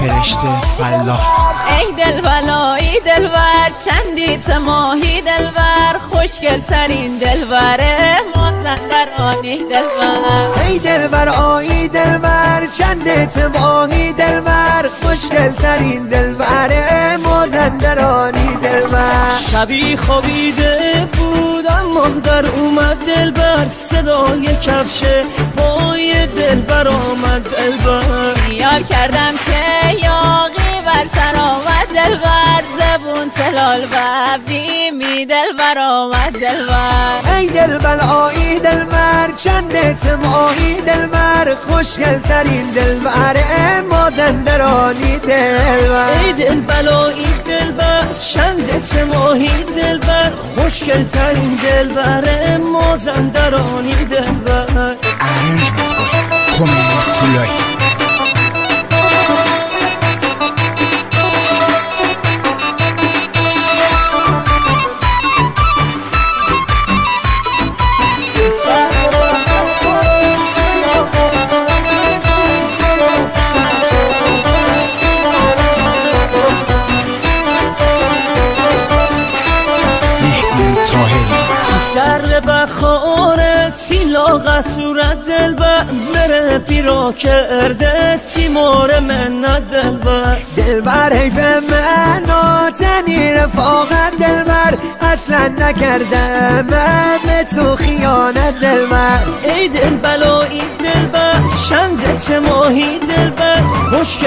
فرشته فلاح. ای دلبلایی دلبر چندیت ماهی دلبر خوشگل ترین دلبره مازندرانی دلبر. ای دلبر آیی دلبر چندیت ماهی دلبر خوشگل ترین دلبره مازندرانی دلبر. شبی خوابیده بود اما در اومد دلبر صدای کفش پای دلبر آمد دلبر. خیال کردم که یاقی بر سر آمد دلبر زبون تلال و بیمی دلبر آمد دلبر. ای دلبر آیی دلبر چندیت ماهی دلبر خوشگل ترین دلبره مازندرانی دلبر. ای دلبلایی دلبر چندت ماهی دلبر خوشگل ترین دلبر مازندرانی دلبر. ارنج کمیل طولایی. سر بخاره تیلاغت صورت دلبر مره پیرا کرده تیمار منت دلبر. دلبر حیف من تنی رفاقت دلبر اصلا نکردم من به تو خیانت دلبر. ای دلبلایی دلبر چندت ماهی دلبر خوشگل